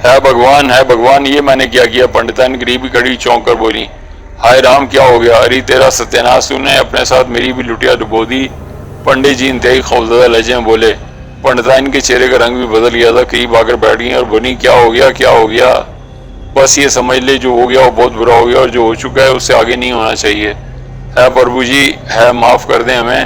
ہے بھگوان یہ میں نے کیا کیا؟ پنڈتائن قریبی کھڑی چونک کر بولی، ہائے رام کیا ہو گیا؟ اری تیرا ستیاناش، تو نے اپنے ساتھ میری بھی لٹیا ڈبو دی۔ پنڈت جی انتہائی خوفزدہ لہجے میں بولے۔ پنڈتائن کے چہرے کا رنگ بھی بدل گیا تھا، قریب آ کر بیٹھ گئی اور بولی، کیا ہو گیا کیا ہو گیا؟ بس یہ سمجھ لے جو ہو گیا وہ بہت برا ہو گیا، اور جو ہو چکا ہے اس سے آگے نہیں ہونا چاہیے۔ ہے پربھو جی، ہے معاف کر دیں ہمیں،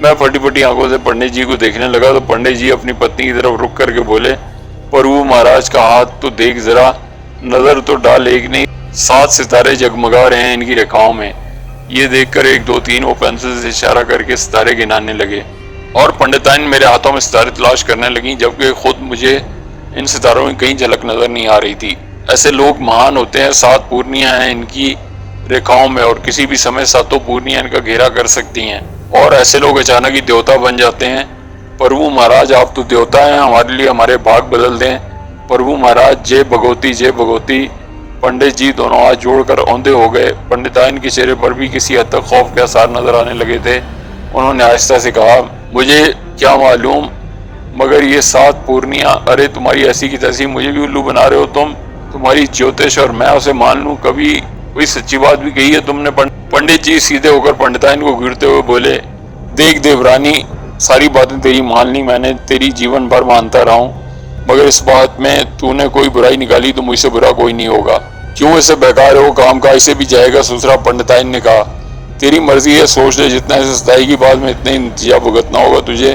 میں پھٹی پھٹی آنکھوں سے پنڈت جی کو دیکھنے لگا تو پنڈت جی اپنی پتنی کی طرف رک کر کے بولے، پربھو مہاراج کا ہاتھ تو دیکھ ذرا، نظر تو ڈال، ایک نہیں 7 ستارے جگمگا رہے ہیں ان کی ریکھاؤں میں۔ یہ دیکھ کر 1 2 3 وہ پینسل سے اشارہ کر کے ستارے گنانے لگے، اور پنڈتائن میرے ہاتھوں میں ستارے تلاش کرنے لگیں، جبکہ خود مجھے ان ستاروں کی کہیں جھلک نظر نہیں آ رہی تھی۔ ایسے لوگ مہان ہوتے ہیں، 7 پورنیاں ہیں ان کی ریکھاؤں میں، اور کسی بھی سمے 7 پورنیاں ان کا گھیرا کر سکتی ہیں، اور ایسے لوگ اچانک ہی دیوتا بن جاتے ہیں۔ پربھو مہاراج آپ تو دیوتا ہیں، ہمارے لیے ہمارے بھاگ بدل دیں۔ پربھو مہاراج جے بھگوتی جے بھگوتی۔ پنڈت جی دونوں ہاتھ جوڑ کر اوندے ہو گئے۔ پنڈتائن کے چہرے پر بھی کسی حد تک خوف کے آثار نظر آنے لگے تھے۔ انہوں نے آہستہ سے کہا، مجھے کیا معلوم، مگر یہ 7 پورنیاں، ارے تمہاری ایسی کی تیسی مجھے بھی الو بنا رہے ہو تمہاری جیوتش اور میں اسے مان لوں، کبھی کوئی سچی بات بھی کہی ہے تم نے؟ پنڈت جی سیدھے ہو کر پنڈتائن کو گھیرتے ہوئے بولے، دیکھ دیورانی، ساری باتیں تیری مان لی میں نے، تیری جیون بھر مانتا رہا ہوں، مگر اس بات میں تو نے کوئی برائی نکالی تو مجھ سے برا کوئی نہیں ہوگا۔ کیوں اسے بیکار ہے وہ کام کا، اسے بھی جائے گا سسرا۔ پنڈتائن نے کہا، تیری مرضی ہے، سوچ لے، جتنا اسے ستائی کی بات میں اتنے نتیجہ بھگتنا ہوگا تجھے،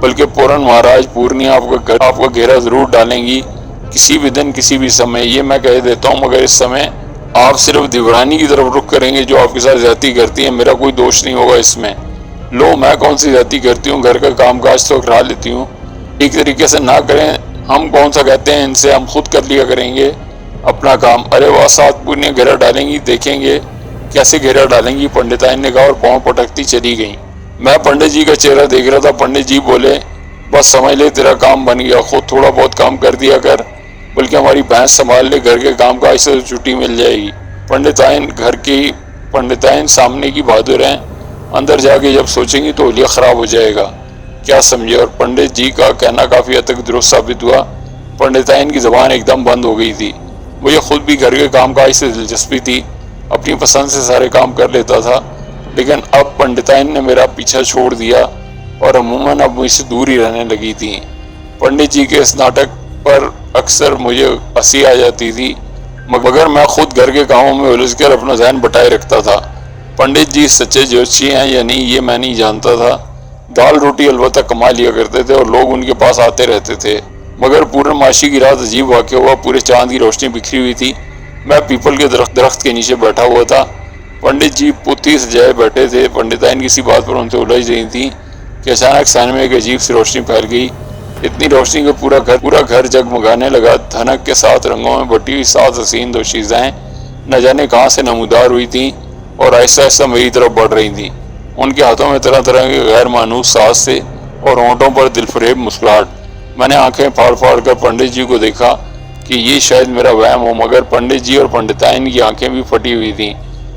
بلکہ پورن مہاراج پورنیاں آپ کا گھیرا ضرور ڈالیں گی کسی بھی دن کسی بھی سمے، یہ میں کہہ دیتا ہوں، مگر اس سمے آپ صرف دیورانی کی طرف رخ کریں گے جو آپ کے ساتھ زیادتی کرتی ہے، میرا کوئی دوش نہیں ہوگا اس میں۔ لو میں کون سی زیادتی کرتی ہوں، گھر کا کام کاج تو کرا لیتی ہوں، ایک طریقے سے نہ کریں ہم کون سا کہتے ہیں ان سے، ہم خود کر لیا کریں گے اپنا کام۔ ارے وہ 7 پورنیاں گھیرا ڈالیں گی، دیکھیں گے کیسے گھیرا ڈالیں گی، پنڈتائن نے کہا، اور پاؤں پٹکتی چلی گئیں۔ میں پنڈت جی کا چہرہ دیکھ رہا تھا۔ پنڈت جی بولے، بس سمجھ لے تیرا کام بن گیا، خود تھوڑا بہت کام کر دیا کر، بلکہ ہماری بھینس سنبھال لے، گھر کے کام کاج سے چھٹی مل جائے گی۔ پنڈتائن سامنے کی بہادر ہیں، اندر جا کے جب سوچیں گی تو حلیہ خراب ہو جائے گا، کیا سمجھے؟ اور پنڈت جی کا کہنا کافی حد تک درست ثابت ہوا۔ پنڈتائن کی زبان ایک دم بند ہو گئی تھی۔ مجھے خود بھی گھر کے کام کاج سے دلچسپی تھی، اپنی پسند سے سارے کام کر لیتا تھا، لیکن اب پنڈتائن نے میرا پیچھا چھوڑ دیا اور عموماً اب مجھ سے دور ہی رہنے لگی تھی۔ پنڈت جی کے اس ناٹک پر اکثر مجھے ہنسی آ جاتی تھی، مگر میں خود گھر کے کاموں میں الجھ کر اپنا ذہن بٹائے رکھتا تھا۔ پنڈت جی سچے جوتشی ہیں یا نہیں یہ میں نہیں جانتا تھا، دال روٹی البتہ کما لیا کرتے تھے اور لوگ ان کے پاس آتے رہتے تھے۔ مگر پورنماشی کی رات عجیب واقعہ ہوا، پورے چاند کی روشنی بکھری ہوئی تھی، میں پیپل کے درخت کے نیچے بیٹھا ہوا تھا، پنڈت جی پوتھی سجائے بیٹھے تھے، پنڈتائن کسی بات پر ان سے الجھ رہی تھی کہ اچانک سائن میں ایک عجیب سی روشنی پھیل گئی، اتنی روشنی کہ پورا گھر جگمگانے لگا، دھنک کے 7 رنگوں میں بٹی ہوئی 7 حسین دوشیزیں نہ جانے کہاں سے نمودار ہوئی تھیں اور آہستہ آہستہ میری طرف بڑھ رہی تھیں۔ ان کے ہاتھوں میں طرح طرح کے غیر مانوس ساز تھے اور ہونٹوں پر دلفریب مسکراہٹ۔ میں نے آنکھیں پھاڑ پھاڑ کر پنڈت جی کو دیکھا کہ یہ شاید میرا وہم ہو، مگر پنڈت جی اور پنڈتائن کی آنکھیں بھی پھٹی ہوئی تھیں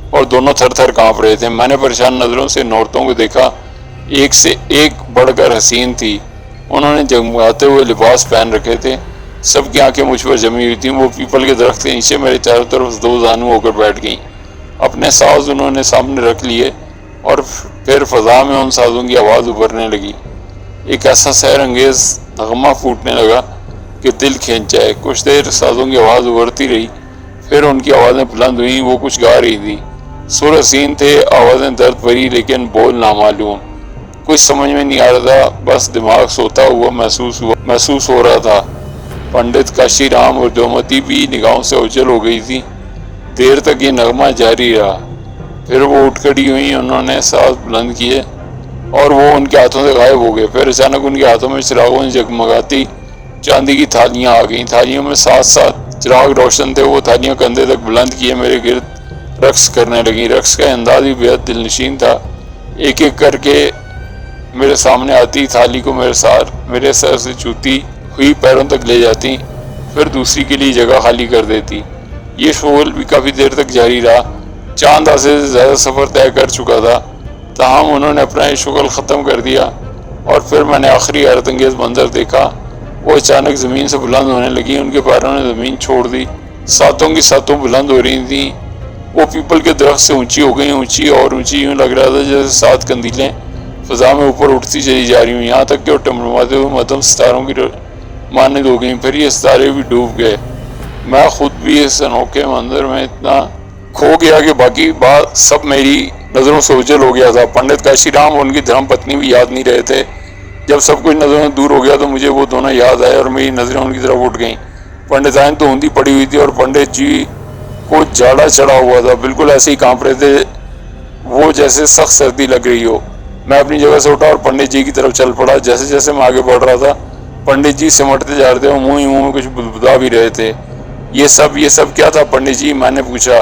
اور دونوں تھر تھر کانپ رہے تھے۔ میں نے پریشان نظروں سے ان عورتوں کو دیکھا، ایک سے ایک بڑھ کر حسین تھی، انہوں نے جگمگاتے ہوئے لباس پہن رکھے تھے، سب کی آنکھیں مجھ پر جمی ہوئی تھیں۔ وہ پیپل کے درخت کے نیچے میرے چاروں طرف 2 زانو ہو کر بیٹھ گئیں، اپنے ساز انہوں نے سامنے رکھ لیے اور پھر فضا میں ان سازوں کی آواز ابھرنے لگی، ایک ایسا سحر انگیز نغمہ پھوٹنے لگا کہ دل کھینچ جائے۔ کچھ دیر سازوں کی آواز ابھرتی رہی، پھر ان کی آوازیں بلند ہوئیں، وہ کچھ گا رہی تھی، سر حسین تھے، آوازیں درد بھری لیکن بول نامعلوم، کچھ سمجھ میں نہیں آ رہا تھا، بس دماغ سوتا ہوا محسوس ہو رہا تھا۔ پنڈت کاشی رام اور جومتی بھی نگاہوں سے اوجھل ہو گئی تھی۔ دیر تک یہ نغمہ جاری رہا، پھر وہ اٹھ کھڑی ہوئیں، انہوں نے ساز بلند کیے اور وہ ان کے ہاتھوں سے غائب ہو گئے۔ پھر اچانک ان کے ہاتھوں میں چراغوں سے جگمگاتی چاندی کی تھالیاں آ گئیں، تھالیوں میں 7 چراغ روشن تھے، وہ تھالیاں کندھے تک بلند کیے میرے گرد رقص کرنے لگیں۔ رقص کا انداز بھی بے حد دلنشین تھا، ایک ایک کر کے میرے سامنے آتی، تھالی کو میرے سر سے چھوتی ہوئی پیروں تک لے جاتی، پھر دوسری کے لیے جگہ خالی کر دیتی۔ یہ شغل بھی کافی دیر تک جاری رہا۔ چاند آدھے سے زیادہ سفر طے کر چکا تھا، تاہم انہوں نے اپنا یہ شغل ختم کر دیا، اور پھر میں نے آخری حیرت انگیز منظر دیکھا۔ وہ اچانک زمین سے بلند ہونے لگی، ان کے پیروں نے زمین چھوڑ دی، ساتوں کی ساتوں بلند ہو رہی تھیں۔ وہ پیپل کے درخت سے اونچی ہو گئیں، اونچی اور اونچی، یوں لگ رہا تھا جیسے 7 قندیلیں فضا میں اوپر اٹھتی چلی جا رہی ہوں، یہاں تک کہ وہ ٹمٹماتے ہوئے مدھم ستاروں کی مانند ہو گئیں۔ پھر یہ ستارے بھی ڈوب گئے۔ میں خود بھی اس انوکھے منظر میں اتنا کھو گیا کہ باقی بات سب میری نظروں سے اوجھل ہو گیا تھا۔ پنڈت کاشی رام اور ان کی دھرم پتنی بھی یاد نہیں رہے تھے۔ جب سب کچھ نظروں سے دور ہو گیا تو مجھے وہ دونوں یاد آئے اور میری نظریں ان کی طرف اٹھ گئیں۔ پنڈتائن تو اوندھی پڑی ہوئی تھی اور پنڈت جی کو جاڑا چڑھا ہوا تھا، بالکل ایسے ہی کانپ رہے تھے وہ جیسے سخت سردی لگ رہی ہو۔ میں اپنی جگہ سے اٹھا اور پنڈت جی کی طرف چل پڑا۔ جیسے جیسے میں آگے بڑھ رہا تھا پنڈت جی سمٹتے جا رہے تھے اور منہ ہی منہ میں کچھ بلبلا بھی رہے تھے۔ یہ سب کیا تھا پنڈت جی؟ میں نے پوچھا۔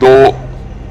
2।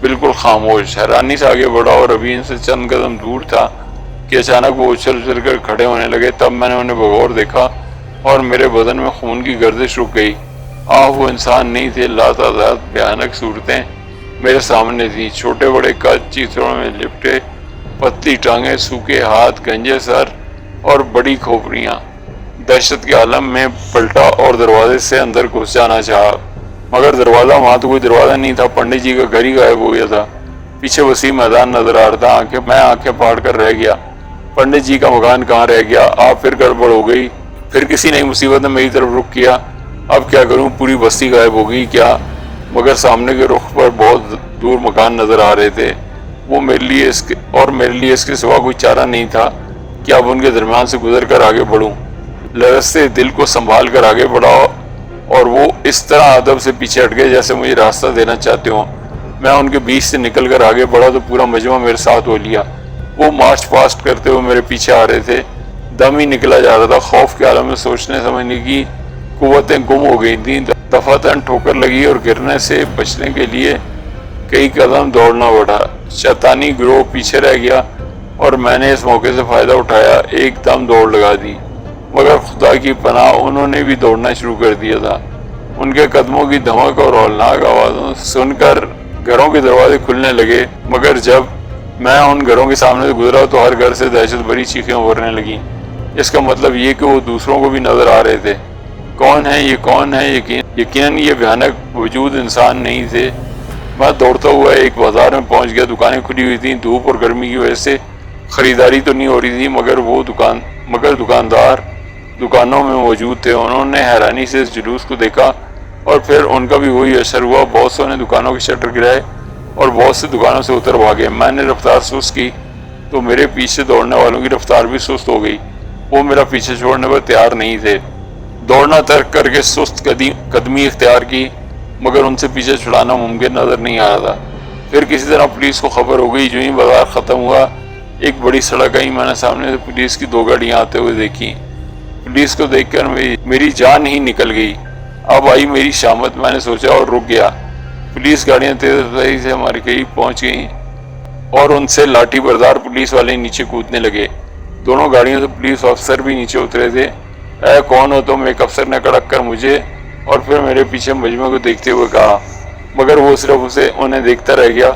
بالکل خاموش. حیرانی سے آگے بڑھا اور ابھی ان سے چند قدم دور تھا کہ اچانک وہ اچھل اچھل کر کھڑے ہونے لگے. تب میں نے انہیں بغور دیکھا اور میرے بدن میں خون کی گردش رک گئی. وہ انسان نہیں تھے. لاتعداد بھیانک صورتیں میرے سامنے تھیں. چھوٹے بڑے قد، چیتڑوں میں لپٹے پتلی ٹانگیں، سوکھے ہاتھ، گنجے سر اور بڑی کھوپڑیاں. دہشت کے عالم میں پلٹا اور دروازے سے اندر گھس جانا چاہا، مگر دروازہ وہاں تو کوئی دروازہ نہیں تھا. پنڈت جی کا گھر ہی غائب ہو گیا تھا. پیچھے وسیع میدان نظر آ رہا تھا. میں آنکھیں پھاڑ کر رہ گیا. پنڈت جی کا مکان کہاں رہ گیا؟ پھر گڑبڑ ہو گئی. پھر کسی نئی مصیبت نے میری طرف رخ کیا. اب کیا کروں؟ پوری بستی غائب ہو گئی کیا؟ مگر سامنے کے رخ پر بہت دور مکان نظر آ رہے تھے. وہ میرے لیے اس کے سوا کوئی چارہ نہیں تھا کہ اب ان کے درمیان سے گزر کر آگے بڑھوں. لرزتے دل کو سنبھال کر آگے بڑھا اور وہ اس طرح ادب سے پیچھے ہٹ گئے جیسے مجھے راستہ دینا چاہتے ہوں. میں ان کے بیچ سے نکل کر آگے بڑھا تو پورا مجمع میرے ساتھ ہو لیا. وہ مارچ پاسٹ کرتے ہوئے میرے پیچھے آ رہے تھے. دم ہی نکلا جا رہا تھا. خوف کے عالم میں سوچنے سمجھنے کی قوتیں گم ہو گئی تھیں. دفعتاً ٹھوکر لگی اور گرنے سے بچنے کے لیے کئی قدم دوڑنا پڑا. شیطانی گروہ پیچھے رہ گیا اور میں نے اس موقع سے فائدہ اٹھایا. ایک دم دوڑ لگا دی. مگر خدا کی پناہ انہوں نے بھی دوڑنا شروع کر دیا تھا. ان کے قدموں کی دھمک اور ہولناک آوازوں سن کر گھروں کے دروازے کھلنے لگے. مگر جب میں ان گھروں کے سامنے سے گزرا تو ہر گھر سے دہشت بھری چیخیں ابھرنے لگیں. اس کا مطلب یہ کہ وہ دوسروں کو بھی نظر آ رہے تھے. کون ہے یہ؟ کون ہے؟ یقیناً یہ بھیانک وجود انسان نہیں تھے. میں دوڑتا ہوا ایک بازار میں پہنچ گیا. دکانیں کھلی ہوئی تھیں. دھوپ اور گرمی کی وجہ سے خریداری تو نہیں ہو رہی تھی، مگر دکاندار دکانوں میں موجود تھے. انہوں نے حیرانی سے اس جلوس کو دیکھا اور پھر ان کا بھی وہی اثر ہوا. بہت سو نے دکانوں کے شٹر گرائے اور بہت سے دکانوں سے اتر بھاگے. میں نے رفتار سست کی تو میرے پیچھے دوڑنے والوں کی رفتار بھی سست ہو گئی. وہ میرا پیچھے چھوڑنے پر تیار نہیں تھے. دوڑنا ترک کر کے سست قدمی اختیار کی، مگر ان سے پیچھے چھڑانا ممکن نظر نہیں آ رہا تھا. پھر کسی طرح پولیس کو خبر ہو گئی. جو ہی بازار ختم ہوا ایک بڑی سڑک آئی. میں نے سامنے سے پولیس کی 2 گاڑیاں آتے ہوئے دیکھی. پولیس کو دیکھ کر میری جان ہی نکل گئی. اب آئی میری شامت. میں نے سوچا اور رک گیا. پولیس گاڑیاں تیز رفتاری سے ہمارے قریب پہنچ گئیں اور ان سے لاٹھی بردار پولیس والے نیچے کودنے لگے. دونوں گاڑیوں سے پولیس افسر بھی نیچے اترے تھے. اے کون ہو تم؟ ایک افسر نے کڑک کر مجھے اور پھر میرے پیچھے مجمع کو دیکھتے ہوئے کہا. مگر وہ صرف انہیں دیکھتا رہ گیا.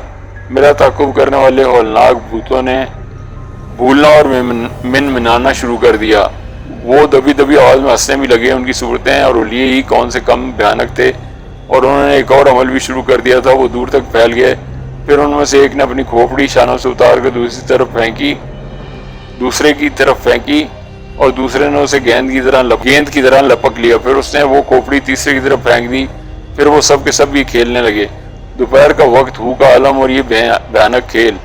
میرا تعقب کرنے والے ہولناک بھوتوں نے بھولنا اور منانا شروع کر دیا. وہ دبی دبی آواز میں ہنسنے بھی لگے. ان کی صورتیں اور حلیے ہی کون سے کم بھیانک تھے. اور انہوں نے ایک اور عمل بھی شروع کر دیا تھا. وہ دور تک پھیل گئے. پھر ان میں سے ایک نے اپنی کھوپڑی شانوں سے اتار کر دوسرے کی طرف پھینکی اور دوسرے نے اسے گیند کی طرح لپک لیا. پھر اس نے وہ کھوپڑی تیسرے کی طرف پھینک دی. پھر وہ سب کے سب بھی کھیلنے لگے. دوپہر کا وقت، ہو کا عالم اور یہ بھیانک کھیل.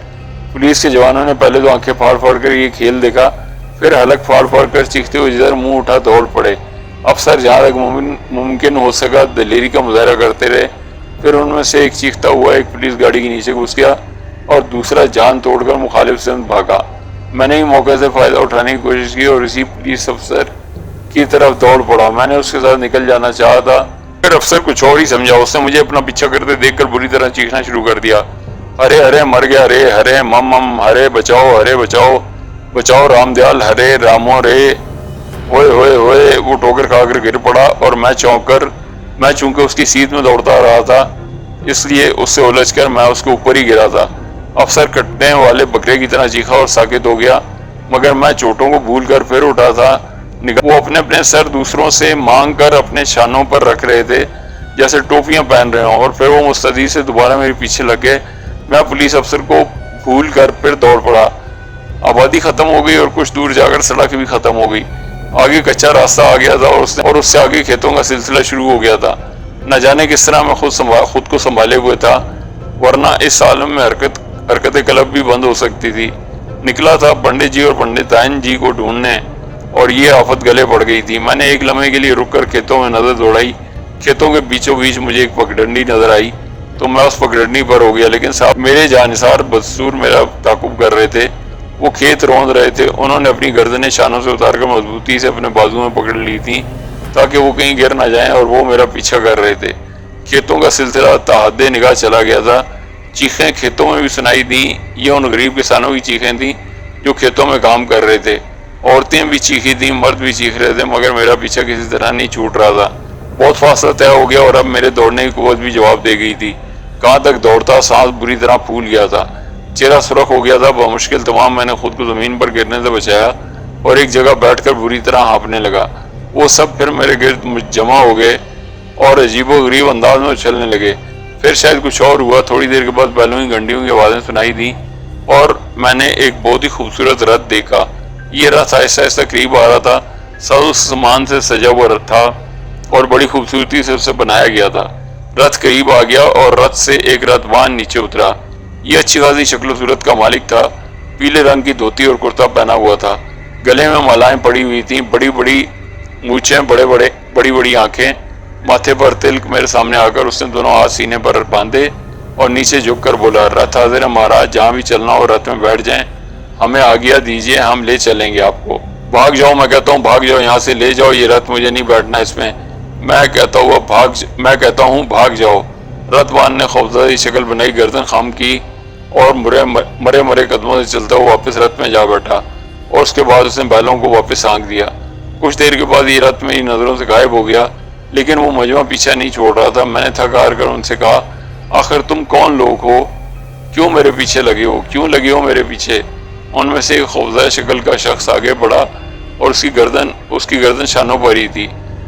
پولیس کے جوانوں نے پہلے تو آنکھیں پھاڑ پھاڑ کر یہ کھیل دیکھا، پھر حلق پھاڑ پھاڑ کر چیختے ہوئے جدھر منہ اٹھا دوڑ پڑے. افسر جہاں تک ممکن ہو سکا دلیری کا مظاہرہ کرتے رہے. پھر ان میں سے ایک چیختا ہوا ایک پولیس گاڑی کے نیچے گھس گیا اور دوسرا جان توڑ کر مخالف سمت بھاگا. میں نے ہی موقع سے فائدہ اٹھانے کی کوشش کی اور اسی پولیس افسر کی طرف دوڑ پڑا. میں نے اس کے ساتھ نکل جانا چاہا تھا، پھر افسر کچھ اور ہی سمجھا. اس نے مجھے اپنا پیچھا کرتے دیکھ کر بری طرح چیخنا شروع کر دیا. ہرے ہرے مر گیا رے، ہرے مم ہرے بچاؤ، ہرے بچاؤ بچاؤ رام دیال، ہرے رامو رے، ہوئے ہوئے ہوئے. وہ ٹوکر کھا کر گر پڑا اور میں چونکہ اس کی سیٹ میں دوڑتا رہا تھا اس لیے اس سے الجھ کر میں اس کے اوپر ہی گرا تھا. افسر کٹنے والے بکرے کی طرح چیخا اور ساکت ہو گیا، مگر میں چوٹوں کو بھول کر پھر اٹھا تھا. وہ اپنے سر دوسروں سے مانگ کر اپنے شانوں پر رکھ رہے تھے جیسے ٹوپیاں پہن رہے ہوں، اور پھر وہ مستعدی سے دوبارہ میرے پیچھے لگ گئے. میں پولیس افسر کو بھول کر پھر دوڑ پڑا. آبادی ختم ہو گئی اور کچھ دور جا کر سڑک بھی ختم ہو گئی. آگے کچا راستہ آ گیا تھا اور اس سے آگے کھیتوں کا سلسلہ شروع ہو گیا تھا. نہ جانے کس طرح میں خود کو سنبھالے ہوئے تھا، ورنہ اس عالم میں حرکت قلب بھی بند ہو سکتی تھی. نکلا تھا پنڈت جی اور پنڈت تائن جی کو ڈھونڈنے، اور یہ آفت گلے پڑ گئی تھی. میں نے ایک لمحے کے لیے رک کر کھیتوں میں نظر دوڑائی. کھیتوں کے بیچوں بیچ مجھے ایک پگڈنڈی نظر آئی تو میں اس پگڈنڈی پر ہو گیا، لیکن صاحب میرے جانثار بدستور میرا تعاقب کر رہے تھے. وہ کھیت روند رہے تھے. انہوں نے اپنی گردنیں شانوں سے اتار کر مضبوطی سے اپنے بازو میں پکڑ لی تھیں تاکہ وہ کہیں گر نہ جائیں، اور وہ میرا پیچھا کر رہے تھے. کھیتوں کا سلسلہ تا حد نگاہ چلا گیا تھا. چیخیں کھیتوں میں بھی سنائی دیں۔ یہ ان غریب کسانوں کی چیخیں تھیں جو کھیتوں میں کام کر رہے تھے۔ عورتیں بھی چیخی تھیں، مرد بھی چیخ رہے تھے، مگر میرا پیچھا کسی طرح نہیں چھوٹ رہا تھا۔ بہت فاصلہ طے ہو گیا اور اب میرے دوڑنے کی قوت بھی جواب دے گئی تھی۔ کہاں تک دوڑتا، سانس بری طرح پھول گیا تھا، چہرہ سرخ ہو گیا تھا۔ بمشکل تمام میں نے خود کو زمین پر گرنے سے بچایا اور ایک جگہ بیٹھ کر بری طرح ہانپنے لگا۔ وہ سب پھر میرے گرد جمع ہو گئے اور عجیب و غریب انداز میں اچھلنے لگے۔ پھر شاید کچھ اور ہوا۔ تھوڑی دیر کے بعد بیلوں کی گھنٹیوں کی آوازیں سنائی دیں اور میں نے ایک بہت ہی خوبصورت رتھ دیکھا۔ یہ رتھ آہستہ آہستہ قریب آ رہا تھا۔ ساز و سامان سے سجا ہوا رتھ تھا اور بڑی خوبصورتی سے اسے بنایا گیا تھا۔ رتھ قریب آ گیا اور رتھ سے ایک رتھوان نیچے اترا۔ یہ اچھی خاصی شکل و صورت کا مالک تھا۔ پیلے رنگ کی دھوتی اور کرتا پہنا ہوا تھا۔ گلے میں مالائیں پڑی ہوئی تھیں، بڑی بڑی مونچھیں، بڑی بڑی آنکھیں، ماتھے پر تلک۔ میرے سامنے آ کر اس نے دونوں ہاتھ سینے پر باندھے اور نیچے جھک کر بولا، رتھ حاضر ہے مہاراج، جہاں بھی چلنا ہو رتھ میں بیٹھ جائیں، ہمیں آگیا دیجیے، ہم لے چلیں گے آپ کو۔ بھاگ جاؤ، میں کہتا ہوں بھاگ جاؤ، یہاں سے لے جاؤ یہ رتھ، مجھے نہیں بیٹھنا اس میں۔ میں کہتا ہوں بھاگ جاؤ۔ رتھوان نے خوفزدہ شکل بنائی، گردن خم کی اور مرے قدموں سے چلتا ہوا واپس رتھ میں جا بیٹھا اور اس کے بعد اس نے بیلوں کو واپس ہانک دیا۔ کچھ دیر کے بعد یہ رتھ میری نظروں سے غائب ہو گیا، لیکن وہ مجمع پیچھا نہیں چھوڑ رہا تھا۔ میں نے تھک ہار کر ان سے کہا، آخر تم کون لوگ ہو؟ کیوں میرے پیچھے لگے ہو میرے پیچھے؟ ان میں سے ایک خوفزدہ شکل کا شخص آگے بڑھا اور اس کی گردن شانوں پر ہی تھی۔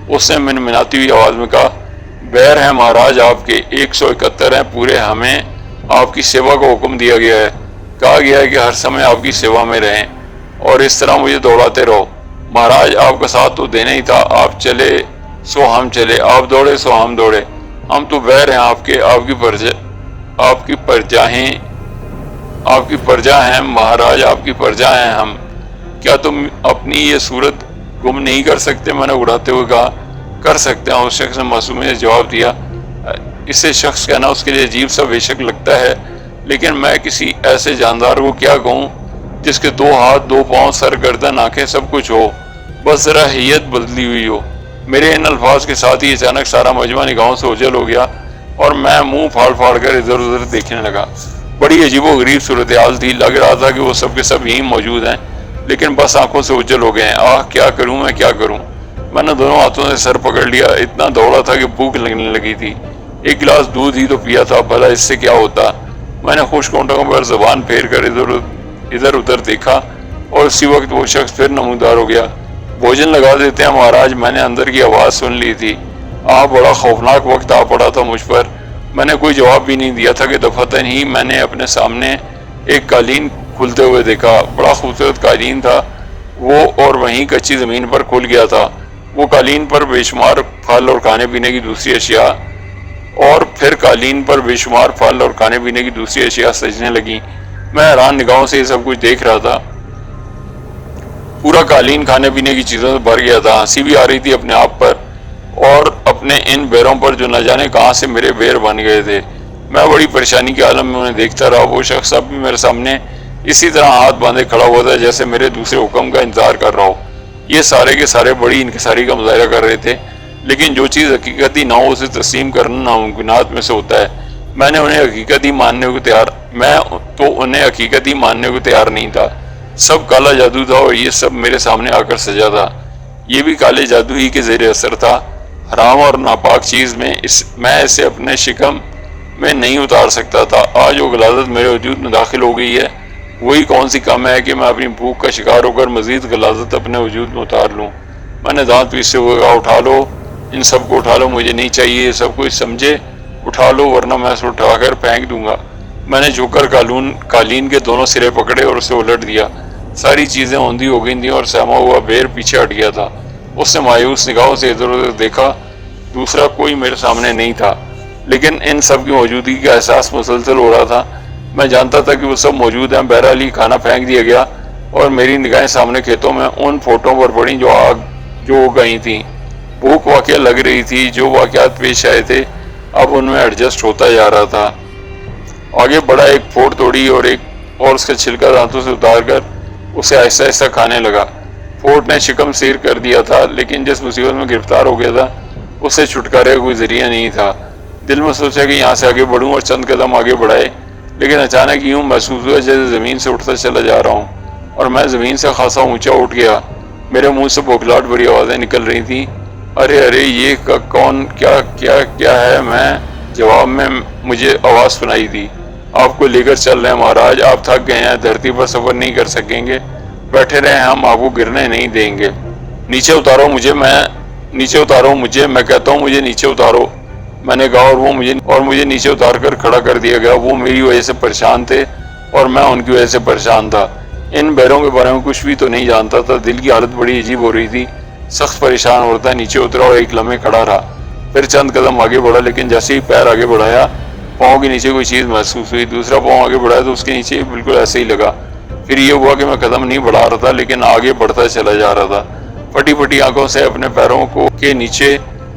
اس نے منمناتی ہوئی آواز میں کہا، بیر ہیں مہاراج آپ کے 171 ہیں پورے، ہمیں آپ کی سیوا کا حکم دیا گیا ہے۔ کہا گیا ہے کہ ہر سمے آپ کی سیوا میں رہیں اور اس طرح مجھے دوڑاتے رہو۔ مہاراج آپ کا ساتھ تو دینا ہی تھا، آپ چلے سو ہم چلے، آپ دوڑے سو ہم دوڑے۔ ہم تو بیر ہیں آپ کی پرجا ہیں مہاراج، آپ کی پرجا ہیں ہم۔ کیا تم اپنی یہ صورت گم نہیں کر سکتے؟ میں نے اڑاتے ہوئے کہا، کر سکتے ہیں۔ اس شخص نے معصومی سے جواب دیا، اسے شخص کہنا اس کے لیے عجیب سا بے شک لگتا ہے، لیکن میں کسی ایسے جاندار کو کیا کہوں جس کے 2 ہاتھ 2 پاؤں، سر، گردن، آنکھیں، سب کچھ ہو، بس ذرا ہیئت بدلی ہوئی ہو۔ میرے ان الفاظ کے ساتھ ہی اچانک سارا مجمع نگاہوں سے اوجھل ہو گیا اور میں منہ پھاڑ پھاڑ کر ادھر ادھر دیکھنے لگا۔ بڑی عجیب و غریب صورتحال تھی۔ لگ رہا تھا کہ وہ سب کے سب ہی موجود ہیں، لیکن بس آنکھوں سے اوجھل ہو گئے ہیں۔ آہ، کیا کروں میں، کیا کروں؟ میں نے دونوں ہاتھوں سے سر پکڑ لیا۔ اتنا دوڑا تھا کہ بھوک لگنے لگی تھی۔ ایک گلاس دودھ ہی تو پیا تھا، بھلا اس سے کیا ہوتا؟ میں نے خشک ہونٹوں پر زبان پھیر کر ادھر ادھر دیکھا اور اسی وقت وہ شخص پھر نمودار ہو گیا۔ بھوجن لگا دیتے ہیں مہاراج، میں نے اندر کی آواز سن لی تھی۔ بڑا خوفناک وقت آ پڑا تھا مجھ پر۔ میں نے کوئی جواب بھی نہیں دیا تھا کہ دفعتاً ہی میں نے اپنے سامنے ایک قالین کھلتے ہوئے دیکھا۔ بڑا خوبصورت قالین تھا وہ، اور وہیں کچی زمین پر کھل گیا تھا۔ وہ قالین پر بے شمار پھل اور کھانے پینے کی دوسری اشیاء، اور پھر قالین پر بے شمار پھل اور کھانے پینے کی دوسری اشیاء سجنے لگیں۔ میں حیران نگاہوں سے یہ سب کچھ دیکھ رہا تھا۔ پورا قالین کھانے پینے کی چیزوں سے بھر گیا تھا۔ ہنسی بھی آ رہی تھی اپنے آپ پر اور اپنے ان بیروں پر جو نہ جانے کہاں سے میرے بیر بن گئے تھے۔ میں بڑی پریشانی کے عالم میں انہیں دیکھتا رہا۔ وہ شخص اب بھی میرے سامنے اسی طرح ہاتھ باندھے کھڑا ہوا تھا جیسے میرے دوسرے حکم کا انتظار کر رہا ہو۔ یہ سارے کے سارے بڑی انکساری کا مظاہرہ کر رہے تھے، لیکن جو چیز حقیقتی نہ ہو اسے تسلیم کرنا ناممکنات میں سے ہوتا ہے۔ میں تو انہیں حقیقتی ماننے کو تیار نہیں تھا۔ سب کالا جادو تھا اور یہ سب میرے سامنے آ کر سجا تھا۔ یہ بھی کالے جادو ہی کے زیر اثر تھا۔ حرام اور ناپاک چیز میں اسے اپنے شکم میں نہیں اتار سکتا تھا۔ آج وہ غلاظت میرے وجود میں داخل ہو گئی ہے، وہی کون سی کم ہے کہ میں اپنی بھوک کا شکار ہو کر مزید غلاظت اپنے وجود میں اتار لوں۔ میں نے دانت پیستے ہوئے کہا، اٹھا لو ان سب کو، اٹھا لو، مجھے نہیں چاہیے یہ سب کچھ، سمجھے؟ اٹھا لو ورنہ میں اسے اٹھا کر پھینک دوں گا۔ میں نے جھک کر قالین کے دونوں سرے پکڑے اور اسے الٹ دیا۔ ساری چیزیں اوندھی ہو گئی تھیں اور سہما ہوا بیر پیچھے ہٹ گیا تھا۔ اس نے مایوس نگاہوں سے ادھر ادھر دیکھا۔ دوسرا کوئی میرے سامنے نہیں تھا، لیکن ان سب کی موجودگی کا احساس مسلسل ہو رہا تھا۔ میں جانتا تھا کہ وہ سب موجود ہیں۔ بہرحال ہی کھانا پھینک دیا گیا اور میری نگاہیں سامنے کھیتوں میں ان فوٹوں پر پڑیں جو ہو گئی تھیں۔ بھوک واقعہ لگ رہی تھی۔ جو واقعات پیش آئے تھے اب ان میں ایڈجسٹ ہوتا جا رہا تھا۔ آگے بڑا ایک پھوٹ توڑی اور اس کا چھلکا دانتوں سے اتار کر اسے آہستہ آہستہ کھانے لگا۔ پھوٹ نے شکم سیر کر دیا تھا، لیکن جس مصیبت میں گرفتار ہو گیا تھا اس سے چھٹکارے کا کوئی ذریعہ نہیں تھا۔ دل میں سوچا کہ یہاں سے آگے بڑھوں اور چند قدم آگے بڑھائے لیکن اچانک یوں محسوس ہوا جیسے زمین سے اٹھتا چلا جا رہا ہوں، اور میں زمین سے خاصا اونچا اٹھ گیا۔ میرے منہ سے بوکھلاہٹ بھری آوازیں نکل رہی تھیں، ارے ارے یہ کون، کیا ہے؟ میں جواب میں مجھے آواز سنائی دی، آپ کو لے کر چل رہے ہیں مہاراج، آپ تھک گئے ہیں، دھرتی پر سفر نہیں کر سکیں گے، بیٹھے رہیں، ہم آپ کو گرنے نہیں دیں گے۔ نیچے اتارو مجھے، میں کہتا ہوں مجھے نیچے اتارو، میں نے کہا، اور مجھے نیچے اتار کر کھڑا کر دیا گیا۔ وہ میری وجہ سے پریشان تھے اور میں ان کی وجہ سے پریشان تھا۔ ان بیروں کے بارے میں کچھ بھی تو نہیں جانتا تھا، دل کی حالت بڑی عجیب ہو رہی تھی، سخت پریشان ہو رہا تھا۔ نیچے اترا اور ایک لمحے کھڑا رہا، پھر چند قدم آگے بڑھا، لیکن جیسے ہی پیر آگے بڑھایا پاؤں کے نیچے کوئی چیز محسوس ہوئی، دوسرا پاؤں آگے بڑھایا تو اس کے نیچے بالکل ایسے ہی لگا۔ پھر یہ ہوا کہ میں قدم نہیں بڑھا رہا تھا لیکن آگے بڑھتا چلا جا رہا تھا۔ پھٹی پھٹی آنکھوں سے اپنے پیروں کے نیچے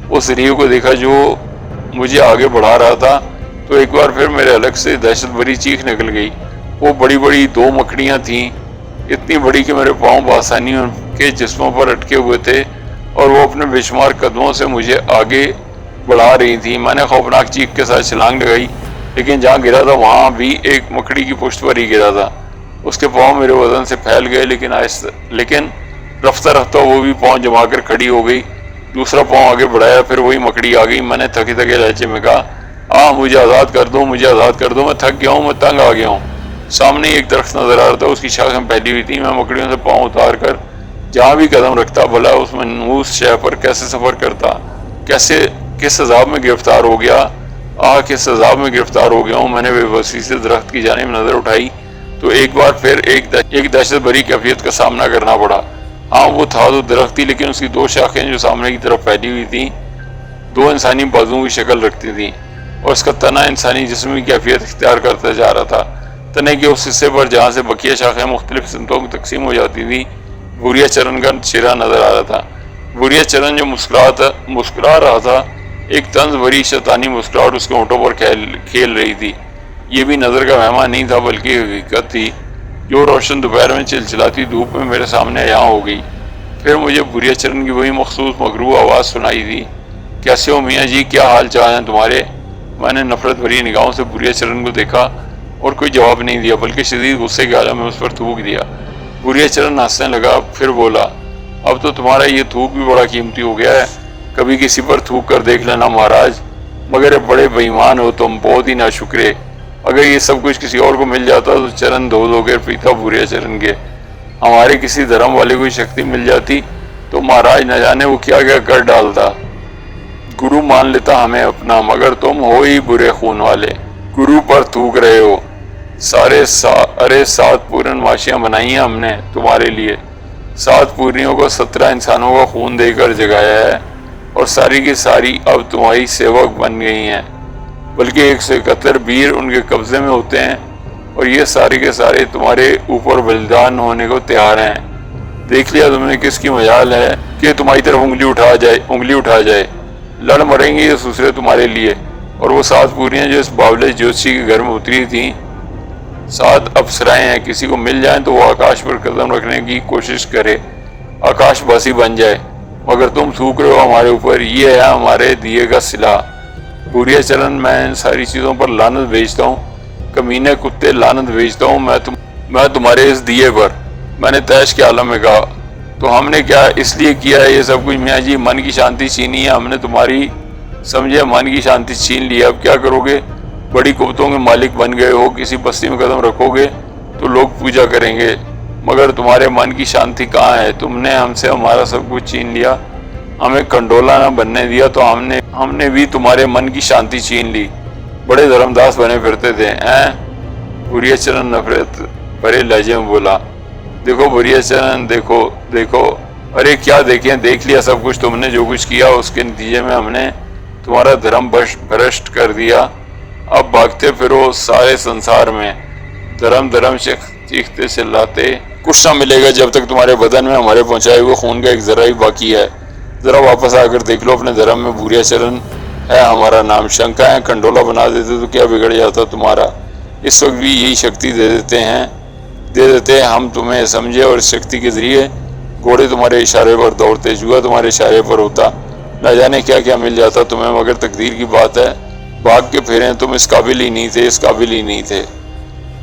اس ریو کو دیکھا جو مجھے آگے بڑھا رہا تھا، تو ایک بار پھر میرے حلق سے دہشت بھری چیخ نکل گئی۔ وہ بڑی بڑی 2 مکڑیاں تھیں، اتنی بڑی کہ میرے پاؤں بآسانی ان کے جسموں پر اٹکے ہوئے تھے اور وہ اپنے بے شمار قدموں سے مجھے آگے بڑھا رہی تھی۔ میں نے خوفناک چیخ کے ساتھ چھلانگ لگائی، لیکن جہاں گرا تھا وہاں بھی ایک مکڑی کی پشت پر ہی گرا تھا۔ اس کے پاؤں میرے وزن سے پھیل گئے، لیکن رفتہ رفتہ وہ بھی پاؤں جما کر کھڑی ہو گئی۔ دوسرا پاؤں آگے بڑھایا، پھر وہی مکڑی آ گئی۔ میں نے تھکے تھکے لہجے میں کہا، مجھے آزاد کر دو، میں تھک گیا ہوں، میں تنگ آ گیا ہوں۔ سامنے ایک درخت نظر آ رہا تھا، اس کی شاخیں پھیلی ہوئی تھیں۔ میں مکڑیوں سے پاؤں اتار کر جہاں بھی قدم رکھتا، بھلا اس منحوس شے پر کیسے سفر کرتا، کس عذاب میں گرفتار ہو گیا، کس عذاب میں گرفتار ہو گیا ہوں۔ میں نے بے بسی سے درخت کی جانب نظر اٹھائی تو ایک بار پھر ایک دہشت بھری کیفیت کا سامنا کرنا پڑا۔ وہ تھا تو درخت تھی، لیکن اس کی 2 شاخیں جو سامنے کی طرف پھیلی ہوئی تھیں 2 انسانی بازوؤں کی شکل رکھتی تھیں، اور اس کا تنا انسانی جسم کی کیفیت اختیار کرتا جا رہا تھا۔ تنے کے اس حصے پر جہاں سے بقیہ شاخیں مختلف سمتوں میں تقسیم ہو جاتی تھیں، بھوریا چرن کا چہرہ نظر آ رہا تھا۔ بھوریا چرن جو مسکرا رہا تھا، ایک طنز بھری شیطانی مسکراہٹ اس کے ہونٹوں پر کھیل رہی تھی۔ یہ بھی نظر کا مہمان نہیں تھا بلکہ حقیقت تھی جو روشن دوپہر میں چلچلاتی دھوپ میں میرے سامنے عیاں ہو گئی۔ پھر مجھے بھوریا چرن کی وہی مخصوص مغرور آواز سنائی دی، کیسے ہو میاں جی، کیا حال چال ہیں تمہارے؟ میں نے نفرت بھری نگاہوں سے بھوریا چرن کو دیکھا اور کوئی جواب نہیں دیا، بلکہ شدید غصے کے عالم میں اس پر تھوک دیا۔ بھوریا چرن ہنسنے لگا، پھر بولا، اب تو تمہارا یہ تھوک بھی بڑا قیمتی ہو گیا ہے، کبھی کسی پر تھوک کر دیکھ لینا مہاراج، مگر بڑے بے ایمان ہو تم، بہت ہی ناشکرے۔ اگر یہ سب کچھ کسی اور کو مل جاتا تو چرن دھو دھو کر پیتا بھوریا چرن کے۔ ہمارے کسی دھرم والے کو شکتی مل جاتی تو مہاراج نہ جانے وہ کیا کیا کر ڈالتا، گرو مان لیتا ہمیں اپنا، مگر تم ہو ہی برے خون والے، گرو پر تھوک رہے ہو۔ ارے 7 پورن ماشیاں بنائی ہیں ہم نے تمہارے لیے، 7 پورنیوں کو 17 انسانوں کا خون دے کر جگایا ہے، اور ساری کی ساری اب تمہاری سیوک بن گئی ہیں، بلکہ 171 بیر ان کے قبضے میں ہوتے ہیں، اور یہ سارے کے سارے تمہارے اوپر بلیدان ہونے کو تیار ہیں۔ دیکھ لیا تم نے کس کی مجال ہے کہ تمہاری طرف انگلی اٹھا جائے، لڑ مریں گے یہ سسرے تمہارے لیے۔ اور وہ 7 پوریاں جو اس باولے جوتشی کے گھر میں اتری تھیں 7 اپسرائیں ہیں، کسی کو مل جائیں تو وہ آکاش پر قدم رکھنے کی کوشش کرے، آکاش باسی بن جائے، مگر تم تھوک رہے ہو ہمارے اوپر، یہ ہے ہمارے دیے کا صلہ۔ بھوریا چرن، میں ان ساری چیزوں پر لعنت بھیجتا ہوں، کمینے کتے، لعنت بھیجتا ہوں میں تمہارے اس دیے پر۔ میں نے تیش کے عالم میں کہا، تو ہم نے کیا اس لیے کیا ہے یہ سب کچھ میاں جی؟ من کی شانتی چھینی ہے ہم نے تمہاری، سمجھے؟ من کی شانتی چھین لی، اب کیا کرو گے؟ بڑی قوتوں کے مالک بن گئے ہو، کسی بستی میں قدم رکھو گے تو لوگ پوجا کریں گے، مگر تمہارے من کی شانتی کہاں ہے؟ تم نے ہم سے ہمارا سب کچھ چھین لیا، ہمیں کنڈولا نہ بننے دیا، تو ہم نے بھی تمہارے من کی شانتی چھین لی، بڑے دھرمداس بنے پھرتے تھے۔ بھوریا چرن نفرت بھرے لہجے میں بولا، دیکھو بھوریا چرن، دیکھو، ارے کیا دیکھیں، دیکھ لیا سب کچھ، تم نے جو کچھ کیا اس کے نتیجے میں ہم نے تمہارا دھرم بھرشٹ کر دیا، اب بھاگتے پھرو سارے سنسار میں، دھرم چیختے چلاتے، کچھ نہ ملے گا جب تک تمہارے بدن میں ہمارے پہنچائے ہوئے خون کا ایک ذرہ ہی باقی ہے۔ ذرا واپس آ کر دیکھ لو اپنے دھرم میں، بھوریا چرن ہے ہمارا نام، شنکا ہے کنڈولا بنا دیتے تو کیا بگڑ جاتا تمہارا؟ اس وقت بھی یہی شکتی دے دیتے ہم تمہیں، سمجھے؟ اور اس شکتی کے ذریعے گھوڑے تمہارے اشارے پر دوڑتے، جوا تمہارے اشارے پر ہوتا، نہ جانے کیا کیا مل جاتا تمہیں، مگر تقدیر کی بات ہے بھاگ کے پھرے تم، اس قابل ہی نہیں تھے۔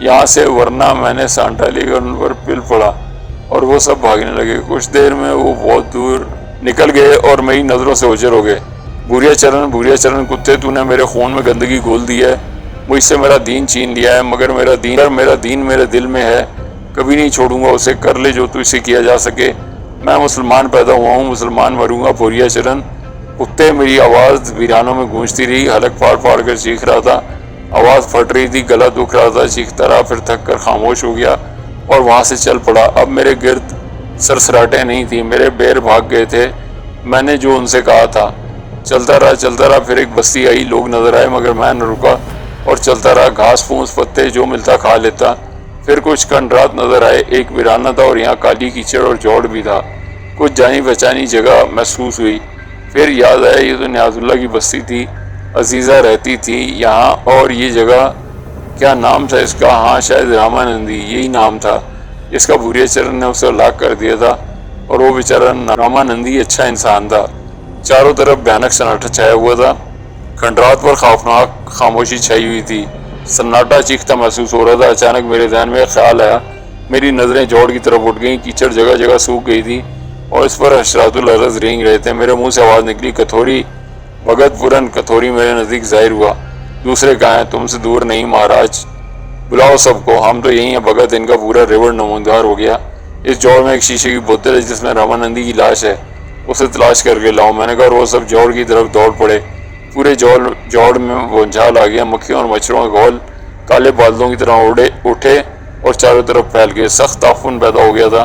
یہاں سے، ورنہ میں نے سانٹا لی اور ان پر پل پڑا اور وہ سب بھاگنے لگے۔ کچھ دیر میں وہ بہت دور نکل گئے اور میری نظروں سے اوجھل ہو گئے۔ بھوریا چرن کتے، تو نے میرے خون میں گندگی گھول دی ہے، مجھ سے میرا دین چھین لیا ہے، مگر میرا دین میرے دل میں ہے، کبھی نہیں چھوڑوں گا اسے، کر لے جو تجھ سے کیا جا سکے۔ میں مسلمان پیدا ہوا ہوں، مسلمان مروں گا۔ بھوریا چرن کتے، میری آواز ویرانوں میں گونجتی رہی، حلق پھاڑ پھاڑ کر چیخ رہا تھا، آواز پھٹ رہی تھی، گلا دکھ رہا تھا، چیختا رہا، پھر تھک کر خاموش ہو گیا اور وہاں سے چل پڑا۔ اب میرے گرد سرسراہٹیں نہیں تھیں، میرے پیر بھاگ گئے تھے، میں نے جو ان سے کہا تھا۔ چلتا رہا، پھر ایک بستی آئی، لوگ نظر آئے، مگر میں نہ رکا اور چلتا رہا، گھاس پھوس پتے جو ملتا کھا لیتا۔ پھر کچھ کھنڈرات نظر آئے، ایک ویرانہ تھا اور یہاں کالی کیچڑ اور جوڑ بھی تھا، کچھ جانی پہچانی جگہ محسوس ہوئی۔ پھر یاد آیا یہ تو نیاز اللہ کی بستی تھی، عزیزہ رہتی تھی یہاں، اور یہ جگہ کیا نام تھا اس کا؟ ہاں، شاید رامانندی یہی نام تھا جس کا بھوریا چرن نے اسے ہلاک کر دیا تھا، اور وہ بیچارہ رامانندی اچھا انسان تھا۔ چاروں طرف بھیانک سناٹا چھایا ہوا تھا، کھنڈرات پر خوفناک خاموشی چھائی ہوئی تھی، سناٹا چیختا محسوس ہو رہا تھا۔ اچانک میرے ذہن میں ایک خیال آیا، میری نظریں جوڑ کی طرف اٹھ گئیں، کیچڑ جگہ جگہ سوکھ گئی تھی اور اس پر حشرات الارض رینگ رہے تھے۔ میرے منہ سے آواز نکلی، کتھوری بھگت پورن۔ کتھوری میرے نزدیک ظاہر ہوا۔ دوسرے کہاں ہیں؟ تم سے دور نہیں مہاراج، بلاؤ سب کو، ہم تو یہی ہیں۔ بھگت ان کا پورا ریوڑ نمودار ہو گیا۔ اس جوڑ میں ایک شیشے کی بوتل ہے جس میں رامانندی کی لاش ہے، اسے تلاش کر کے لاؤ، میں نے کہا، اور وہ سب جوڑ کی طرف دوڑ پڑے۔ پورے جوڑ میں بھونچال آ گیا، مکھیوں اور مچھروں کا گھول کالے بادلوں کی طرح اٹھے اور چاروں طرف پھیل گئے، سخت تعفن پیدا ہو گیا تھا۔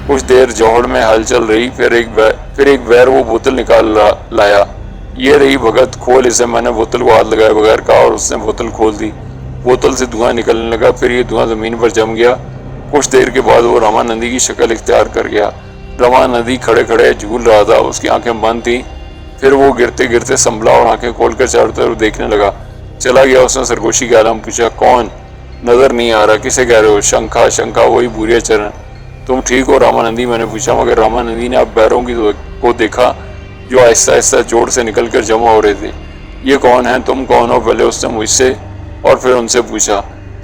کچھ دیر جوڑ میں ہلچل رہی، پھر ایک بیر وہ بوتل نکال لایا۔ یہ رہی بھگت، کھول اسے، میں نے بوتل کو ہاتھ لگائے بغیر کہا، اور اس نے بوتل کھول دی۔ بوتل سے دھواں نکلنے لگا، پھر یہ دھواں زمین پر جم گیا۔ کچھ دیر کے بعد وہ رامانندی کی شکل اختیار کر گیا۔ رامانندی کھڑے کھڑے جھول رہا تھا، اس کی آنکھیں بند تھیں، پھر وہ گرتے گرتے سنبھلا اور آنکھیں کھول کر چاروں طرف دیکھنے لگا۔ چلا گیا۔ اس نے سرگوشی کا عالم پوچھا، کون؟ نظر نہیں آ رہا، کسے کہہ رہے ہو؟ شنکھا، وہی بھوریا چرن۔ تم ٹھیک ہو رامانندی؟ میں نے پوچھا، مگر رامانندی نے اب بیروں کو دیکھا جو آہستہ آہستہ جوڑ سے نکل کر جمع ہو رہے تھے۔ یہ کون ہیں؟ تم کون ہو؟ پہلے اس نے مجھ سے اور پھر ان سے پوچھا۔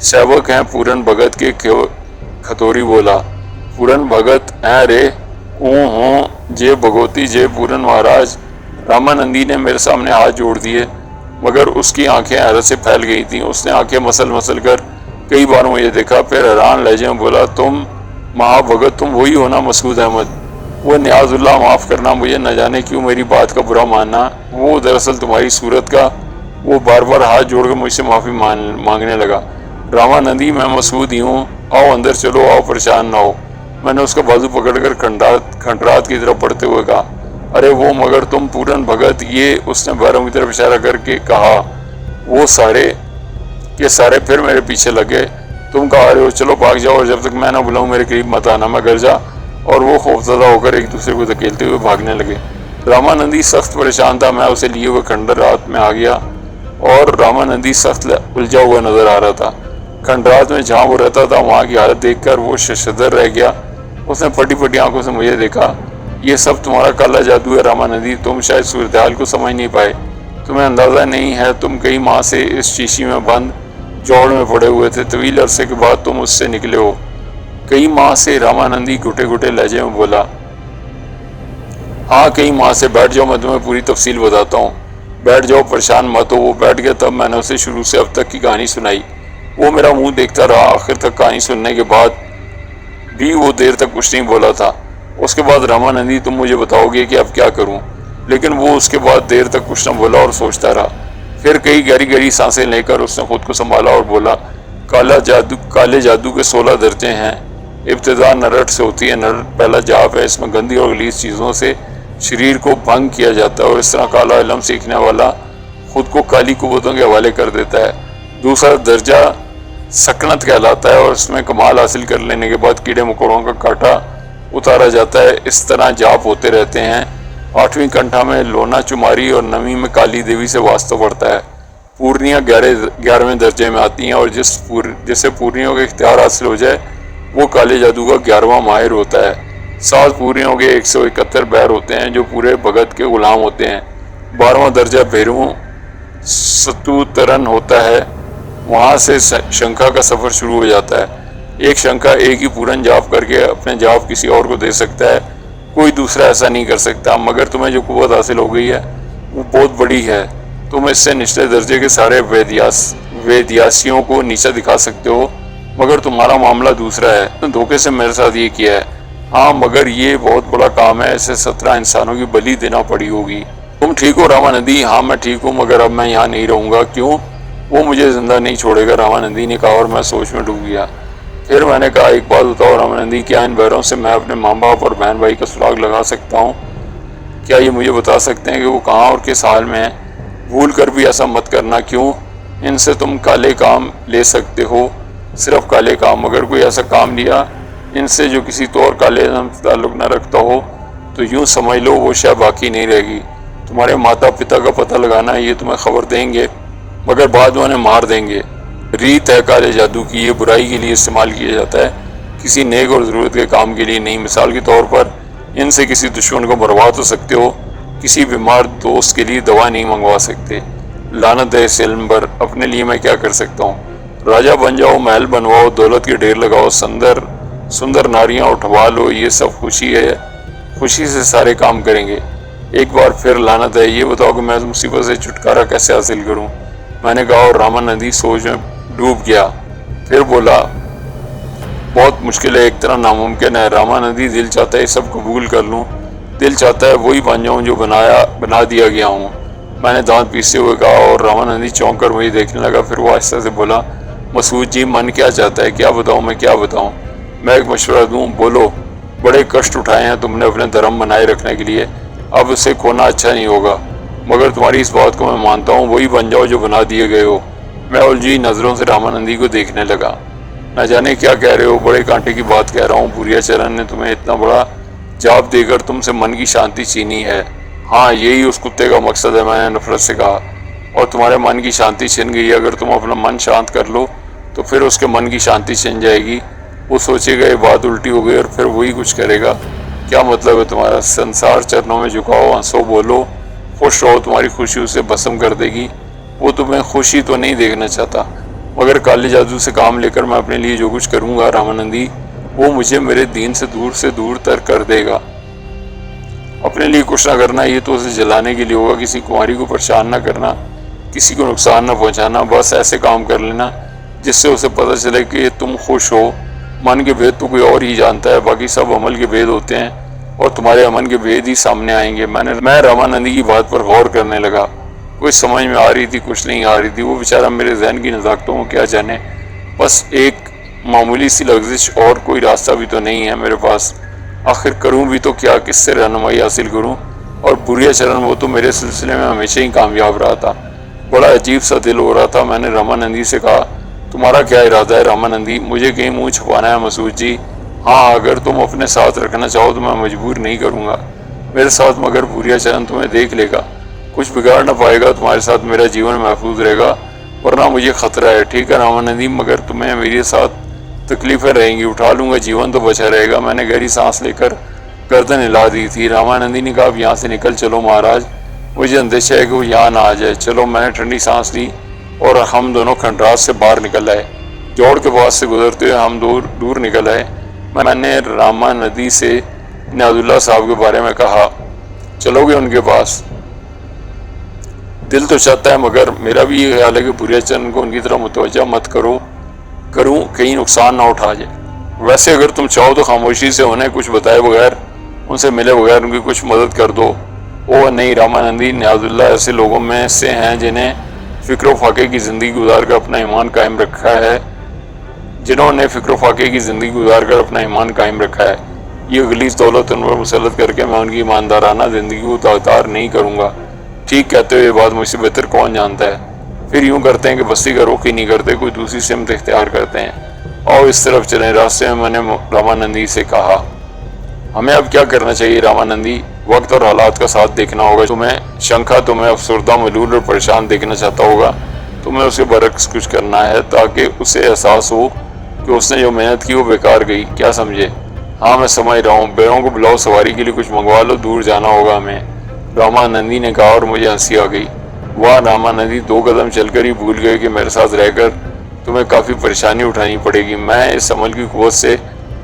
سیوک ہیں پورن بھگت کے، کھتوری بولا۔ پورن بھگت ہیں رے؟ ہوں، جے بھگوتی جے پورن مہاراج۔ رامانندی نے میرے سامنے ہاتھ جوڑ دیے، مگر اس کی آنکھیں حیرت سے پھیل گئی تھیں۔ اس نے آنکھیں مسل کر کئی بار مجھے دیکھا، پھر حیران لہجے میں بولا، تم مہا بھگت، تم وہی ہو نا مسعود احمد؟ وہ نیاز اللہ، معاف کرنا، مجھے نہ جانے کیوں میری بات کا برا ماننا، وہ دراصل تمہاری صورت کا۔ وہ بار بار ہاتھ جوڑ کر مجھ سے معافی مانگنے لگا۔ رامانندی، میں مسعود ہی ہوں، آؤ اندر چلو، آؤ، پریشان نہ ہو۔ میں نے اس کا بازو پکڑ کر کھنڈرات کی طرف بڑھتے ہوئے کہا، ارے وہ، مگر تم پورن بھگت، یہ؟ اس نے بیروں کی طرف اشارہ کر کے کہا۔ وہ سارے کے سارے پھر میرے پیچھے لگے۔ تم کہاں رہے ہو؟ چلو بھاگ جاؤ، اور جب تک میں نہ بلاؤں میرے قریب مت آنا، میں گرجا۔ اور وہ خوفزدہ ہو کر ایک دوسرے کو دھکیلتے ہوئے بھاگنے لگے۔ رامانندی سخت پریشان تھا۔ میں اسے لیے ہوئے کھنڈرات میں آ گیا اور رامانندی سخت الجھا ہوا نظر آ رہا تھا۔ کھنڈرات میں جہاں وہ رہتا تھا وہاں کی حالت دیکھ کر وہ ششدر رہ گیا۔ اس نے پھٹی پھٹی آنکھوں سے مجھے دیکھا۔ یہ سب تمہارا کالا جادو ہے رامانندی، تم شاید صورتحال کو سمجھ نہیں پائے، تمہیں اندازہ نہیں ہے، تم کئی ماہ سے اس شیشی میں بند جوڑ میں پڑے ہوئے تھے، طویل عرصے کے بعد تم اس سے نکلے ہو۔ کئی ماہ سے؟ رامانندی گھٹے گھٹے لہجے میں بولا۔ ہاں، کئی ماہ سے۔ بیٹھ جاؤ، میں تمہیں پوری تفصیل بتاتا ہوں۔ بیٹھ جاؤ، پریشان مت ہو۔ وہ بیٹھ گیا، تب میں نے اسے شروع سے اب تک کی کہانی سنائی۔ وہ میرا منہ دیکھتا رہا، آخر تک کہانی سننے کے بعد بھی وہ دیر تک کچھ نہیں بولا تھا۔ اس کے بعد، رامانندی تم مجھے بتاؤ گے کہ اب کیا کروں؟ لیکن وہ اس کے بعد دیر تک کچھ نہ بولا اور سوچتا رہا۔ پھر کئی گہری گہری سانسیں لے کر اس نے خود کو سنبھالا اور بولا، کالے جادو کے 16 درجے ہیں۔ ابتدا نرٹ سے ہوتی ہے۔ نرٹ پہلا جاپ ہے، اس میں گندی اور غلیظ چیزوں سے شریر کو بھنگ کیا جاتا ہے اور اس طرح کالا علم سیکھنے والا خود کو کالی قوتوں کے حوالے کر دیتا ہے۔ دوسرا درجہ سکنت کہلاتا ہے اور اس میں کمال حاصل کر لینے کے بعد کیڑے مکوڑوں کا کاٹا اتارا جاتا ہے۔ اس طرح جاپ ہوتے رہتے ہیں۔ 8ویں کنٹھا میں لونا چماری اور 9ویں میں کالی دیوی سے واسطہ پڑتا ہے۔ پورنیاں 11ویں درجے میں آتی ہیں، اور جسے پورنیوں کا اختیار حاصل ہو جائے وہ کالے جادو کا 11واں ماہر ہوتا ہے۔ 7 پورنیوں کے 171 بیر ہوتے ہیں جو پورے بھگت کے غلام ہوتے ہیں۔ 12واں درجہ بھیرو ستوترن ہوتا ہے، وہاں سے شنکھا کا سفر شروع ہو جاتا ہے۔ ایک شنکھا ایک ہی پورن جاپ کر کے اپنے جاپ کسی اور کو دے سکتا ہے، کوئی دوسرا ایسا نہیں کر سکتا۔ مگر تمہیں جو قوت حاصل ہو گئی ہے وہ بہت بڑی ہے، تم اس سے نچلے درجے کے سارے ویدیاسیوں کو نیچا دکھا سکتے ہو، مگر تمہارا معاملہ دوسرا ہے، تم نے دھوکے سے میرے ساتھ یہ کیا ہے۔ ہاں مگر یہ بہت بڑا کام ہے، اسے 17 انسانوں کی بلی دینا پڑی ہوگی۔ تم ٹھیک ہو راماندی؟ ہاں میں ٹھیک ہوں، مگر اب میں یہاں نہیں رہوں گا۔ کیوں؟ وہ مجھے زندہ نہیں چھوڑے گا، راماندی نے کہا، اور میں سوچ میں ڈوب گیا۔ پھر میں نے کہا، ایک بات بتاؤ راماندی، کیا ان بہروں سے میں اپنے ماں باپ اور بہن بھائی کا سراغ لگا سکتا ہوں؟ کیا یہ مجھے بتا سکتے ہیں کہ وہ کہاں اور کس حال میں ہیں؟ بھول کر بھی ایسا مت کرنا۔ کیوں؟ ان سے تم کالے کام لے سکتے ہو، صرف کالے کام، مگر کوئی ایسا کام لیا ان سے جو کسی طور کالے سے تعلق نہ رکھتا ہو تو یوں سمجھ لو وہ شے باقی نہیں رہے گی۔ تمہارے ماتا پتا کا پتہ لگانا، یہ تمہیں خبر دیں گے، مگر بعد میں انہیں مار دیں گے۔ ریت ہے کالے جادو کی، یہ برائی کے لیے استعمال کیا جاتا ہے، کسی نیک اور ضرورت کے کام کے لیے نہیں۔ مثال کے طور پر ان سے کسی دشمن کو مروا تو سکتے ہو، کسی بیمار دوست کے لیے دوا نہیں منگوا سکتے۔ لعنت ہے اس علم پر، اپنے لیے میں کیا کر سکتا ہوں؟ راجہ بن جاؤ، محل بنواؤ، دولت کے ڈھیر لگاؤ، سندر ناریاں اٹھوا لو، یہ سب خوشی ہے، خوشی سے سارے کام کریں گے۔ ایک بار پھر لعنت ہے، یہ بتاؤ کہ میں اس مصیبت سے چھٹکارا کیسے حاصل کروں؟ میں نے کہا، اور راماندی سوچ میں ڈوب گیا۔ پھر بولا، بہت مشکل ہے، ایک طرح ناممکن ہے راماندی، دل چاہتا ہے یہ سب قبول کر لوں، دل چاہتا ہے وہی بن جاؤں جو بنا دیا گیا ہوں۔ میں نے دانت پیستے ہوئے کہا، اور راماندی چونک کر مجھے دیکھنے لگا۔ پھر وہ آہستہ سے بولا، مسعود جی، من کیا چاہتا ہے؟ کیا بتاؤں؟ میں کیا بتاؤں؟ میں ایک مشورہ دوں؟ بولو۔ بڑے کشٹ اٹھائے ہیں تم نے اپنے دھرم بنائے رکھنے کے لیے، اب اسے کھونا اچھا نہیں ہوگا، مگر تمہاری اس بات کو میں مانتا ہوں، وہی بن جاؤ جو بنا دیے گئے ہو۔ میں الجھی نظروں سے راماندی کو دیکھنے لگا۔ نہ جانے کیا کہہ رہے ہو، بڑے کانٹے کی بات کہہ رہا ہوں، بوریا چرن نے تمہیں اتنا بڑا جاب دے کر تم سے من کی شانتی چھینی ہے۔ ہاں یہی اس کتے کا مقصد ہے، میں نے نفرت سے کہا، اور تمہارے من کی شانتی چھن گئی۔ اگر تم اپنا من شانت کر لو تو پھر اس کے من کی شانتی چھن جائے گی، وہ سوچے گا یہ بات الٹی ہو گئی اور پھر وہی کچھ کرے گا۔ کیا مطلب ہے تمہارا؟ سنسار چرنوں میں جھکاؤ، ہنسو، بولو، خوش رہو، تمہاری خوشی اسے بھسم کر دے گی۔ وہ تمہیں خوشی تو نہیں دیکھنا چاہتا، مگر کالے جادو سے کام لے کر میں اپنے لیے جو کچھ کروں گا راماندی، وہ مجھے میرے دین سے دور تر کر دے گا۔ اپنے لیے کچھ نہ کرنا، یہ تو اسے جلانے کے لیے ہوگا، کسی کماری کو پریشان نہ کرنا، کسی کو نقصان نہ پہنچانا، بس ایسے کام کر لینا جس سے اسے پتہ چلے کہ تم خوش ہو۔ من کے بھید تو کوئی اور ہی جانتا ہے، باقی سب عمل کے بھید ہوتے ہیں، اور تمہارے امن کے بھید ہی سامنے آئیں گے۔ میں راماندی کی بات پر غور کرنے لگا، کچھ سمجھ میں آ رہی تھی، کچھ نہیں آ رہی تھی۔ وہ بیچارہ میرے ذہن کی نزاکتوں کو کیا جانے، بس ایک معمولی سی لغزش، اور کوئی راستہ بھی تو نہیں ہے میرے پاس۔ آخر کروں بھی تو کیا، کس سے رہنمائی حاصل کروں؟ اور بوریا چرن، وہ تو میرے سلسلے میں ہمیشہ ہی کامیاب رہا تھا۔ بڑا عجیب سا دل ہو رہا تھا۔ میں نے راماندی سے کہا، تمہارا کیا ارادہ ہے راماندی؟ مجھے کہیں منہ چھپانا ہے مسعود جی؟ ہاں، اگر تم اپنے ساتھ رکھنا چاہو تو میں مجبور نہیں کروں گا میرے ساتھ، مگر بوریا چرن تمہیں دیکھ لے گا، کچھ بگاڑ نہ پائے گا، تمہارے ساتھ میرا جیون محفوظ رہے گا، ورنہ مجھے خطرہ ہے۔ ٹھیک ہے راماندی، مگر تمہیں میرے ساتھ تکلیفیں رہیں گی، اٹھا لوں گا، جیون تو بچا رہے گا۔ میں نے گہری سانس لے کر گردن ہلا دی تھی۔ راماندی نے کہا، اب یہاں سے نکل چلو مہاراج، مجھے اندیشہ ہے کہ وہ یہاں نہ آ جائے۔ چلو۔ میں نے ٹھنڈی سانس لی اور ہم دونوں کھنڈرات سے باہر نکل آئے۔ جوڑ کے پاس سے گزرتے ہوئے ہم دور نکل آئے۔ میں نے راماندی سے نیاز اللہ صاحب کے بارے میں کہا، چلو گے ان کے پاس؟ دل تو چاہتا ہے، مگر میرا بھی یہ خیال ہے کہ بوریا چرن کو ان کی طرح متوجہ مت کروں، کہیں نقصان نہ اٹھا جائے۔ ویسے اگر تم چاہو تو خاموشی سے انہیں کچھ بتائے بغیر، ان سے ملے بغیر ان کی کچھ مدد کر دو۔ او نہیں راماندی، نیاز اللہ ایسے لوگوں میں سے ہیں جنہیں فکر و فاقے کی زندگی گزار کر اپنا ایمان قائم رکھا ہے، جنہوں نے فکر و فاقے کی زندگی گزار کر اپنا ایمان قائم رکھا ہے۔ یہ غلیظ دولت ان پر مسلط کر کے میں ان کی ایماندارانہ زندگی کو داغدار نہیں کروں گا۔ ٹھیک کہتے ہو، یہ بات مجھ سے بہتر کون جانتا ہے؟ پھر یوں کرتے ہیں کہ بستی کا رخ ہی نہیں کرتے، کوئی دوسری سمت اختیار کرتے ہیں۔ آؤ اس طرف چلیں۔ راستے میں نے راماندی سے کہا، ہمیں اب کیا کرنا چاہیے راماندی؟ وقت اور حالات کا ساتھ دیکھنا ہوگا۔ شنکھا تمہیں افسردہ، ملول اور پریشان دیکھنا چاہتا ہوگا، تمہیں اس کے برعکس کچھ کرنا ہے تاکہ اسے احساس ہو کہ اس نے جو محنت کی وہ بیکار گئی۔ کیا سمجھے؟ ہاں میں سمجھ رہا ہوں۔ بیڑوں کو بلاؤ، سواری کے لیے کچھ منگوا لو، دور جانا ہوگا ہمیں، راماندی نے کہا، اور مجھے ہنسی آ گئی۔ واہ راماندی، 2 قدم چل کر ہی بھول گئے کہ میرے ساتھ رہ کر تمہیں کافی پریشانی اٹھانی پڑے گی۔ میں اس عمل کی قوت سے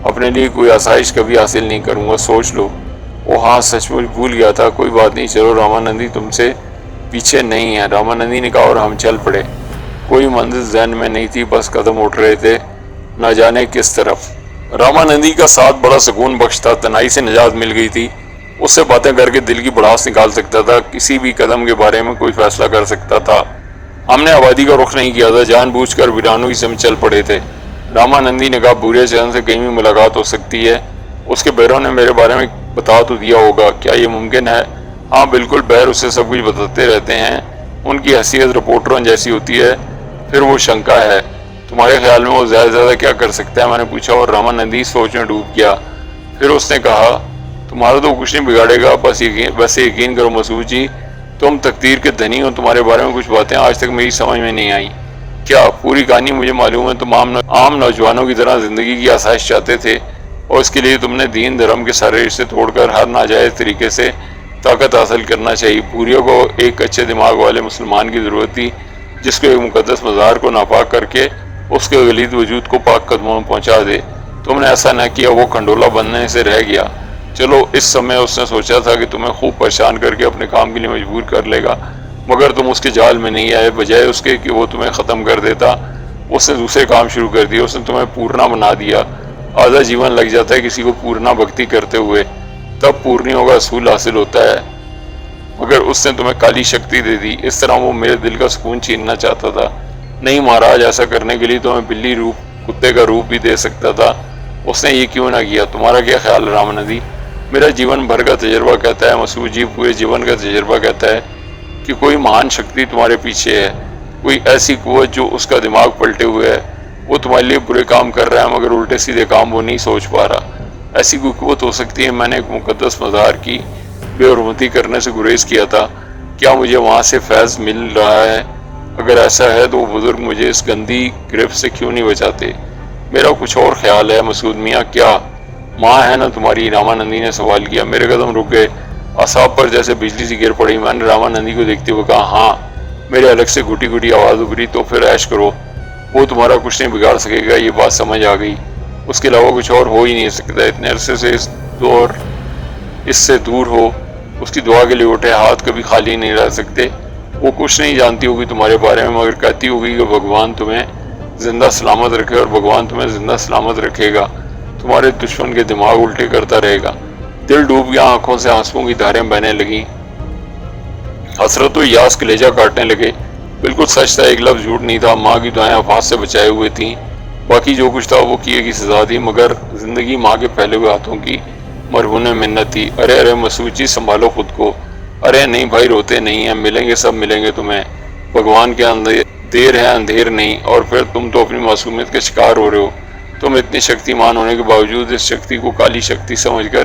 اپنے لیے کوئی آسائش کبھی حاصل نہیں کروں گا، سوچ لو۔ وہ ہاں سچ مچ بھول گیا تھا، کوئی بات نہیں، چلو رامانندی تم سے پیچھے نہیں ہے، رامانندی نے کہا، اور ہم چل پڑے۔ کوئی منزل ذہن میں نہیں تھی، بس قدم اٹھ رہے تھے نہ جانے کس طرف۔ رامانندی کا ساتھ بڑا سکون بخش تھا، تنہائی سے نجات مل گئی تھی۔ اس سے باتیں کر کے دل کی بڑاس نکال سکتا تھا، کسی بھی قدم کے بارے میں کوئی فیصلہ کر سکتا تھا۔ ہم نے آبادی کا رخ نہیں کیا تھا، جان بوجھ کر ویرانوں کی سمت چل پڑے تھے۔ رامانندی نے کہا، بھوریا چرن سے کہیں بھی ملاقات ہو سکتی ہے، اس کے بہروں نے میرے بارے میں بتا تو دیا ہوگا، کیا یہ ممکن ہے؟ ہاں بالکل، بہر اسے سب کچھ بتاتے رہتے ہیں، ان کی حیثیت رپورٹروں جیسی ہوتی ہے۔ پھر وہ شنکا ہے، تمہارے خیال میں وہ زیادہ زیادہ کیا کر سکتا ہے؟ میں نے پوچھا، اور رامانندی سوچ میں ڈوب گیا۔ پھر اس نے کہا، تمہارا تو کچھ نہیں بگاڑے گا، بس یقین کرو مسعود جی، تم تقدیر کے دھنی ہو، تمہارے بارے میں کچھ باتیں آج تک میری سمجھ میں نہیں آئی۔ کیا؟ پوری کہانی مجھے معلوم ہے، تم عام نوجوانوں کی طرح زندگی کی آسائش چاہتے تھے، اور اس کے لیے تم نے دین دھرم کے سارے رشتے توڑ کر ہر ناجائز طریقے سے طاقت حاصل کرنا چاہیے۔ بھوریا کو ایک اچھے دماغ والے مسلمان کی ضرورت تھی، جس کو ایک مقدس مزار کو ناپاک کر کے اس کے غلیظ وجود کو پاک قدموں میں پہنچا دے۔ تم نے ایسا نہ کیا، وہ کھنڈولا بننے سے رہ گیا۔ چلو، اس سمے اس نے سوچا تھا کہ تمہیں خوب پریشان کر کے اپنے کام کے لیے مجبور کر لے گا، مگر تم اس کے جال میں نہیں آئے۔ بجائے اس کے کہ وہ تمہیں ختم کر دیتا، اس نے دوسرے کام شروع کر دیے، اس نے تمہیں پورنا بنا دیا۔ آدھا جیون لگ جاتا ہے کسی کو پورنا بھکتی کرتے ہوئے، تب پورنیوں کا اصول حاصل ہوتا ہے، مگر اس نے تمہیں کالی شکتی دے دی۔ اس طرح وہ میرے دل کا سکون چھیننا چاہتا تھا۔ نہیں مہاراج، ایسا کرنے کے لیے تمہیں بلی روپ، کتے کا روپ بھی دے سکتا تھا، اس نے یہ کیوں نہ کیا؟ تمہارا کیا خیال ہے راماندی؟ میرا جیون بھر کا تجربہ کہتا ہے مسعود جی، پورے جیون کا تجربہ کہتا ہے کہ کوئی مہان شکتی تمہارے پیچھے ہے، کوئی ایسی قوت جو اس کا دماغ پلٹے ہوئے ہے۔ وہ تمہارے لیے برے کام کر رہا ہے، مگر الٹے سیدھے کام وہ نہیں سوچ پا رہا۔ ایسی کوئی قوت ہو سکتی ہے؟ میں نے ایک مقدس مزار کی بے حرمتی کرنے سے گریز کیا تھا، کیا مجھے وہاں سے فیض مل رہا ہے؟ اگر ایسا ہے تو وہ بزرگ مجھے اس گندی گرفت سے کیوں نہیں بچاتے؟ میرا کچھ اور خیال ہے مسعود میاں۔ کیا؟ ماں ہے نا تمہاری؟ رامانندی نے سوال کیا۔ میرے قدم رک گئے، اعصاب پر جیسے بجلی سی گر پڑی۔ میں نے رامانندی کو دیکھتے ہوئے کہا، ہاں۔ میرے الگ سے گھٹی گھٹی آواز ابھری، تو پھر عیش کرو، وہ تمہارا کچھ نہیں بگاڑ سکے گا، یہ بات سمجھ آ گئی۔ اس کے علاوہ کچھ اور ہو ہی نہیں سکتا، اتنے عرصے سے اس سے دور ہو، اس کی دعا کے لیے اٹھے ہاتھ کبھی خالی نہیں رہ سکتے۔ وہ کچھ نہیں جانتی ہوگی تمہارے بارے میں، مگر کہتی ہوگی کہ بھگوان تمہیں زندہ سلامت رکھے، اور بھگوان تمہیں زندہ سلامت رکھے گا، تمہارے دشمن کے دماغ الٹے کرتا رہے گا۔ دل ڈوب گیا، آنکھوں سے آنسوؤں کی دھاریں بہنے لگیں، حسرت و یاس کلیجہ کاٹنے لگے۔ بالکل سچ تھا، ایک لفظ جھوٹ نہیں تھا، ماں کی دعائیں آفات سے بچائے ہوئے تھیں، باقی جو کچھ تھا وہ کیے کی سزا تھی، مگر زندگی ماں کے پھیلے ہوئے ہاتھوں کی مرہون منت تھی۔ ارے ارے مسعود جی، سنبھالو خود کو۔ ارے نہیں بھائی، روتے نہیں ہیں، ملیں گے، سب ملیں گے تمہیں، بھگوان کے دیر ہے اندھیر نہیں۔ اور پھر تم تو اپنی معصومیت کے شکار ہو رہے ہو، تم اتنی شکتیمان ہونے کے باوجود اس شکتی کو کالی شکتی سمجھ کر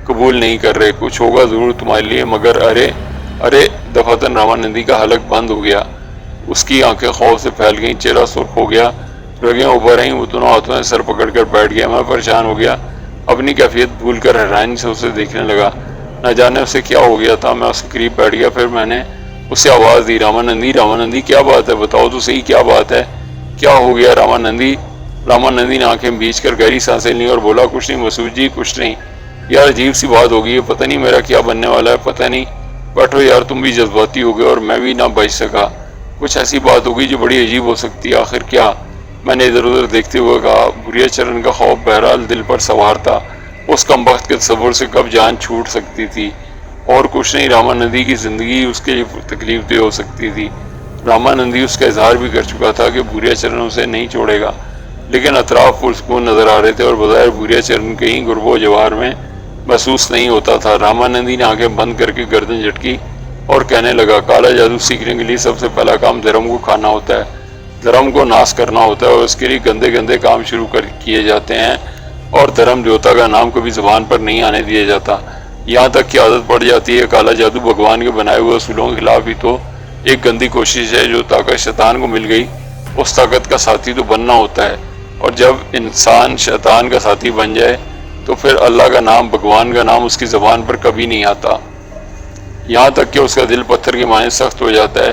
قبول نہیں کر رہے۔ کچھ ہوگا ضرور تمہارے لیے، مگر ارے دفعتاً رامانندی کا حلق بند ہو گیا، اس کی آنکھیں خوف سے پھیل گئیں، چہرہ سرخ ہو گیا، رگیں ابھر رہیں، وہ دونوں ہاتھوں سے سر پکڑ کر بیٹھ گیا۔ میں پریشان ہو گیا، اپنی کیفیت بھول کر حیرانی سے اسے دیکھنے لگا، نہ جانے اسے کیا ہو گیا تھا۔ میں اس کے قریب بیٹھ گیا، پھر میں نے اسے آواز دی، رامانندی، رامانندی، کیا بات ہے؟ بتاؤ تو صحیح، کیا بات ہے؟ کیا ہو گیا رامانندی؟ رامانندی نے آنکھیں بھیج کر گہری سانسیں لیں اور بولا، کچھ نہیں مسعود جی، کچھ نہیں۔ یار عجیب سی بات ہو گئی ہے، پتہ نہیں میرا کیا بننے والا ہے، پتہ نہیں۔ بیٹھو یار، تم بھی جذباتی ہو گئے اور میں بھی نہ بچ سکا۔ کچھ ایسی بات ہو گئی جو بڑی عجیب ہو سکتی ہے، آخر کیا؟ میں نے ادھر ادھر دیکھتے ہوئے کہا۔ بھوریا چرن کا خوف بہرحال دل پر سوار تھا، اس کمبخت کے تصور سے کب جان چھوٹ سکتی تھی۔ اور کچھ نہیں، رامانندی کی زندگی اس کے لیے تکلیف دہ ہو سکتی تھی۔ رامانندی اس کا اظہار بھی کر چکا تھا کہ بھوریا چرن اسے نہیں چھوڑے گا، لیکن اطراف پرسکون نظر آ رہے تھے اور بظاہر بھوریا چرن کہیں گرب و جوار میں محسوس نہیں ہوتا تھا۔ رامانندی نے آنکھیں بند کر کے گردن جھٹکی اور کہنے لگا، کالا جادو سیکھنے کے لیے سب سے پہلا کام دھرم کو کھانا ہوتا ہے، دھرم کو ناش کرنا ہوتا ہے، اور اس کے لیے گندے گندے کام شروع کیے جاتے ہیں، اور دھرم دیوتا کا نام کبھی زبان پر نہیں آنے دیا جاتا، یہاں تک کہ عادت پڑ جاتی ہے۔ کالا جادو بھگوان کے بنائے ہوئے اصولوں کے خلاف ہی تو ایک گندی کوشش ہے۔ جو طاقت شیطان کو مل گئی، اس طاقت کا ساتھی تو بننا ہوتا ہے، اور جب انسان شیطان کا ساتھی بن جائے تو پھر اللہ کا نام، بھگوان کا نام اس کی زبان پر کبھی نہیں آتا، یہاں تک کہ اس کا دل پتھر کے مانند سخت ہو جاتا ہے۔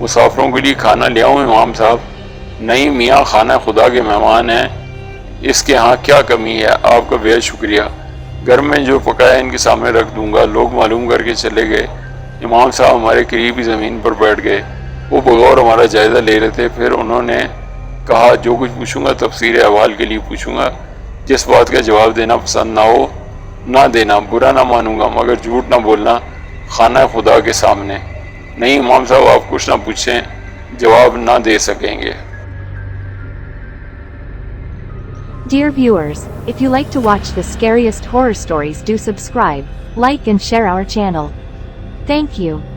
مسافروں کے لیے کھانا لے آؤں امام صاحب؟ نہیں میاں، خانہ خدا کے مہمان ہیں، اس کے ہاں کیا کمی ہے؟ آپ کا بہت شکریہ، گھر میں جو پکایا ان کے سامنے رکھ دوں گا۔ لوگ معلوم کر کے چلے گئے۔ امام صاحب ہمارے قریب ہی زمین پر بیٹھ گئے، وہ بغور ہمارا جائزہ لے رہے تھے۔ پھر انہوں نے کہا جو کچھ پوچھوں گا تفسیر احوال کے لیے پوچھوں گا، جس بات کا جواب دینا پسند نہ ہو نہ دینا، برا نہ مانوں گا، مگر جھوٹ نہ بولنا خانہ خدا کے سامنے۔ نہیں امام صاحب، آپ کچھ نہ پوچھیں، جواب نہ دے سکیں گے۔ Dear viewers, if you like to watch the scariest horror stories, do subscribe, like and share our channel. Thank you.